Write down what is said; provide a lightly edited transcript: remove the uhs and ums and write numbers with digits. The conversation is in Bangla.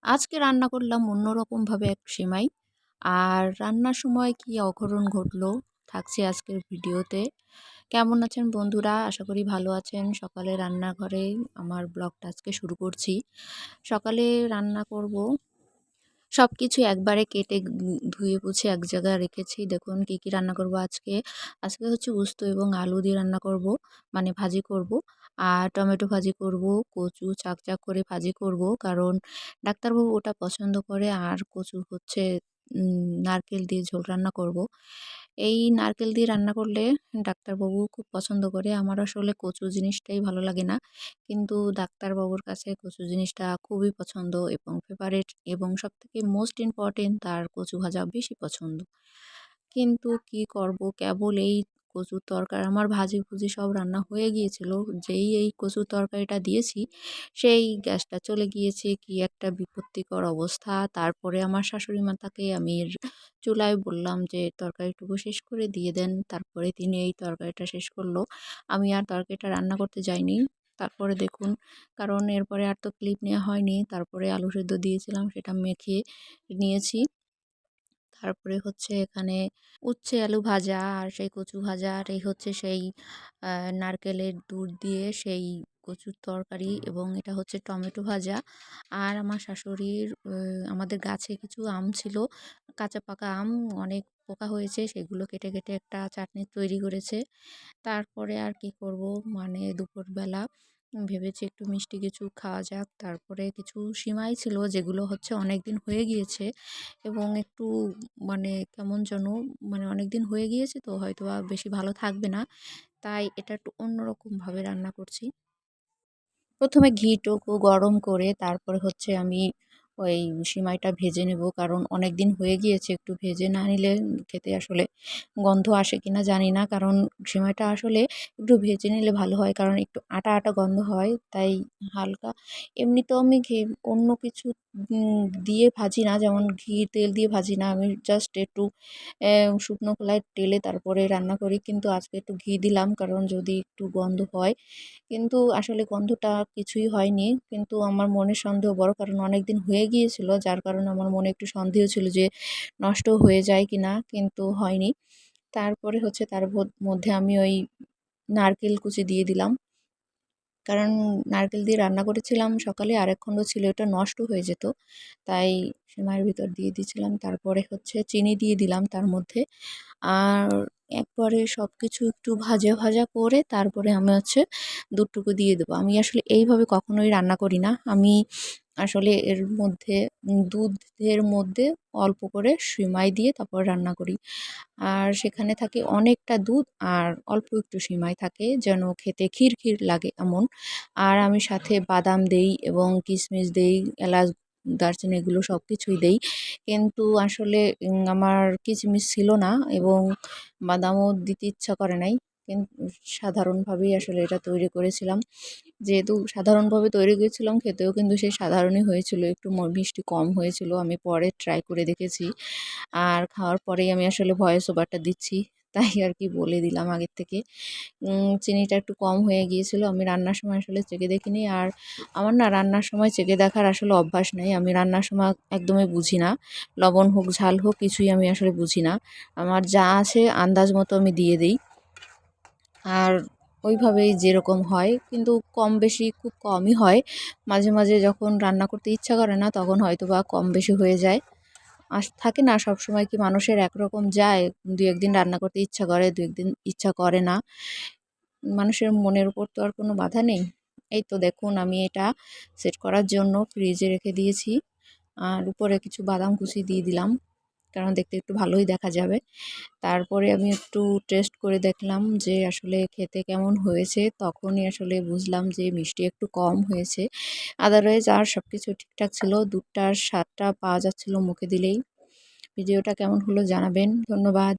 আজকে রান্না করলাম অন্যরকমভাবে এক সেমাই। আর রান্নার সময় কী অঘটন ঘটলো থাকছে আজকের ভিডিওতে। কেমন আছেন বন্ধুরা? আশা করি ভালো আছেন। সকালে রান্নাঘরে আমার ব্লগটা আজকে শুরু করছি। সকালে রান্না করব, সবকিছু একবারে কেটে ধুয়ে মুছে এক জায়গায় রেখেছি। দেখুন কী, কী রান্না করব আজকে। আজকে হচ্ছে উস্তো এবং আলু দিয়ে রান্না করব, মানে ভাজি করব। আর টমেটো ভাজি করব, কচু চাক চাক করে ভাজি করব। কারণ ডাক্তারবাবু ওটা পছন্দ করে। আর কচু হচ্ছে নারকেল দিয়ে ঝোল রান্না করব। এই নারকেল দিয়ে রান্না করলে ডাক্তারবাবু খুব পছন্দ করে। আমার আসলে কচু জিনিসটাই ভালো লাগে না। কিন্তু ডাক্তারবাবুর কাছে কচু জিনিসটা খুবই পছন্দ এবং ফেভারিট, এবং সবথেকে মোস্ট ইম্পর্টেন্ট তার কচু ভাজা বেশি পছন্দ। কিন্তু কি করব, কেবল এই কচুর তরকারি আমার ভাজি-ভুজি সব রান্না হয়ে গিয়েছিল। যেই এই কচুর তরকারিটা দিয়েছি, সেই গ্যাসটা চলে গিয়েছে। কি একটা বিপত্তিকর অবস্থা। তারপরে আমার শাশুড়ি মাতাকে আমি চুলায় বললাম যে, "তরকারিটুকু শেষ করে দিয়ে দেন।" তারপরে তিনি এই তরকারিটা শেষ করলো। আমি আর তরকারিটা রান্না করতে যাইনি। তারপরে দেখুন, কারণ এরপরে আর তো ক্লিপ নেওয়া হয়নি। তারপরে আলু সেদ্ধ দিয়েছিলাম, সেটা মেখে নিয়েছি। তারপরে হচ্ছে এখানে উচ্ছে আলু ভাজা, আর সেই কচু ভাজা, আর এই হচ্ছে সেই নারকেলের দুধ দিয়ে সেই কচুর তরকারি, এবং এটা হচ্ছে টমেটো ভাজা। আর আমার শাশুড়ির আমাদের গাছে কিছু আম ছিল, কাঁচা পাকা আম, অনেক পোকা হয়েছে, সেগুলো কেটে কেটে একটা চাটনি তৈরি করেছে। তারপরে আর কি করব, মানে দুপুরবেলা ভেবেছি একটু মিষ্টি কিছু খাওয়া যাক। তারপরে কিছু সিমাই ছিল যেগুলো হচ্ছে অনেক দিন হয়ে গিয়েছে, এবং একটু মানে কেমন যেন, মানে অনেক দিন হয়ে গিয়েছে তো হয়তোবা বেশি ভালো থাকবে না। তাই এটা একটু অন্যরকমভাবে রান্না করছি। প্রথমে ঘিটুকু গরম করে তারপরে হচ্ছে আমি ওই সিমাইটা ভেজে নেব। কারণ অনেক দিন হয়ে গিয়েছে, একটু ভেজে না নিলে খেতে আসলে গন্ধ আসে কিনা জানি না। কারণ সিমাইটা আসলে একটু ভেজে নিলে ভালো হয়, কারণ একটু আটা, আটা গন্ধ হয়। তাই হালকা, এমনিতেও আমি অন্য কিছু দিয়ে ভাজি না, যেমন ঘি, তেল দিয়ে ভাজি না। আমি জাস্ট একটু শুকনো খোলায় তেলে তারপরে রান্না করি। কিন্তু আজকে একটু ঘি দিলাম, কারণ যদি একটু গন্ধ হয়, কিন্তু আসলে গন্ধটা কিছুই হয়নি। কিন্তু আমার মনে সন্দেহ বড়, কারণ অনেক দিন হয়ে গিয়েছিল, যার কারণে আমার মনে একটু সন্দেহ ছিল যে নষ্ট হয়ে যায় কিনা, কিন্তু হয়নি। তারপরে হচ্ছে তার মধ্যে আমি ওই নারকেল কুচি দিয়ে দিলাম। কারণ নারকেল দিয়ে রান্না করেছিলাম সকালে, আরেক খণ্ড ছিল, ওটা নষ্ট হয়ে যেত। তাই সেমাইয়ের ভিতর দিয়ে দিয়েছিলাম। তারপরে হচ্ছে চিনি দিয়ে দিলাম তার মধ্যে। আর একবারে সবকিছু একটু ভাজা, ভাজা করে তারপরে আমি হচ্ছে দুধটুকু দিয়ে দেবো। আমি আসলে এইভাবে কখনোই রান্না করি না। আমি আসলে এর মধ্যে দুধের মধ্যে অল্প করে সিমাই দিয়ে তারপর রান্না করি। আর সেখানে থাকে অনেকটা দুধ আর অল্প একটু সিমাই থাকে, যেন খেতে ক্ষীর, ক্ষীর লাগে এমন। আর আমি সাথে বাদাম দেই এবং কিশমিশ দেই, এলাচ, দারচিনি, এগুলো সব কিছুই দেই। কিন্তু আসলে আমার কিশমিশ ছিল না এবং বাদামও দিতে ইচ্ছা করে নাই। কিন্তু সাধারণভাবেই আসলে এটা তৈরি করেছিলাম। যেহেতু সাধারণভাবে তৈরি করেছিলাম, খেতেও কিন্তু সেই সাধারণই হয়েছিল। একটু মিষ্টি কম হয়েছিল। আমি পরে ট্রাই করে দেখেছি। আর খাওয়ার পরেই আমি আসলে ভয়েস ওভারটা দিচ্ছি। তাই আর কি বলে দিলাম আগের থেকে। চিনিটা একটু কম হয়ে গিয়েছিল। আমি রান্নার সময় আসলে চেখে দেখিনি। আর আমার না রান্নার সময় চেখে দেখার আসলে অভ্যাস নেই। আমি রান্নার সময় একদমই বুঝি না। লবণ হোক, ঝাল হোক, কিছুই আমি আসলে বুঝি না। আমার যা আছে আন্দাজ মতো আমি দিয়ে দেই। আর ওইভাবেই যেরকম হয়, কিন্তু কম বেশি খুব কমই হয়। মাঝে, মাঝে যখন রান্না করতে ইচ্ছা করে না, তখন হয়তোবা কম বেশি হয়ে যায়। থাকে না সবসময় কি মানুষের একরকম যায়, ২-১ দিন রান্না করতে ইচ্ছা করে, ২-১ দিন ইচ্ছা করে না। মানুষের মনের উপর তো আর কোনো বাধা নেই। এই তো দেখুন, আমি এটা সেট করার জন্য ফ্রিজে রেখে দিয়েছি। আর উপরে কিছু বাদাম কুচি দিয়ে দিলাম, কারণ দেখতে একটু ভালোই দেখা যাবে। তারপরে আমি একটু টেস্ট করে দেখলাম যে আসলে খেতে কেমন হয়েছে। তখনই আসলে বুঝলাম যে মিষ্টি একটু কম হয়েছে। আদারওয়াইজ আর সবকিছু ঠিকঠাক ছিল। দুধটার স্বাদটা পাওয়া যাচ্ছিল মুখে দিলেই। ভিডিওটা কেমন হলো জানাবেন। ধন্যবাদ।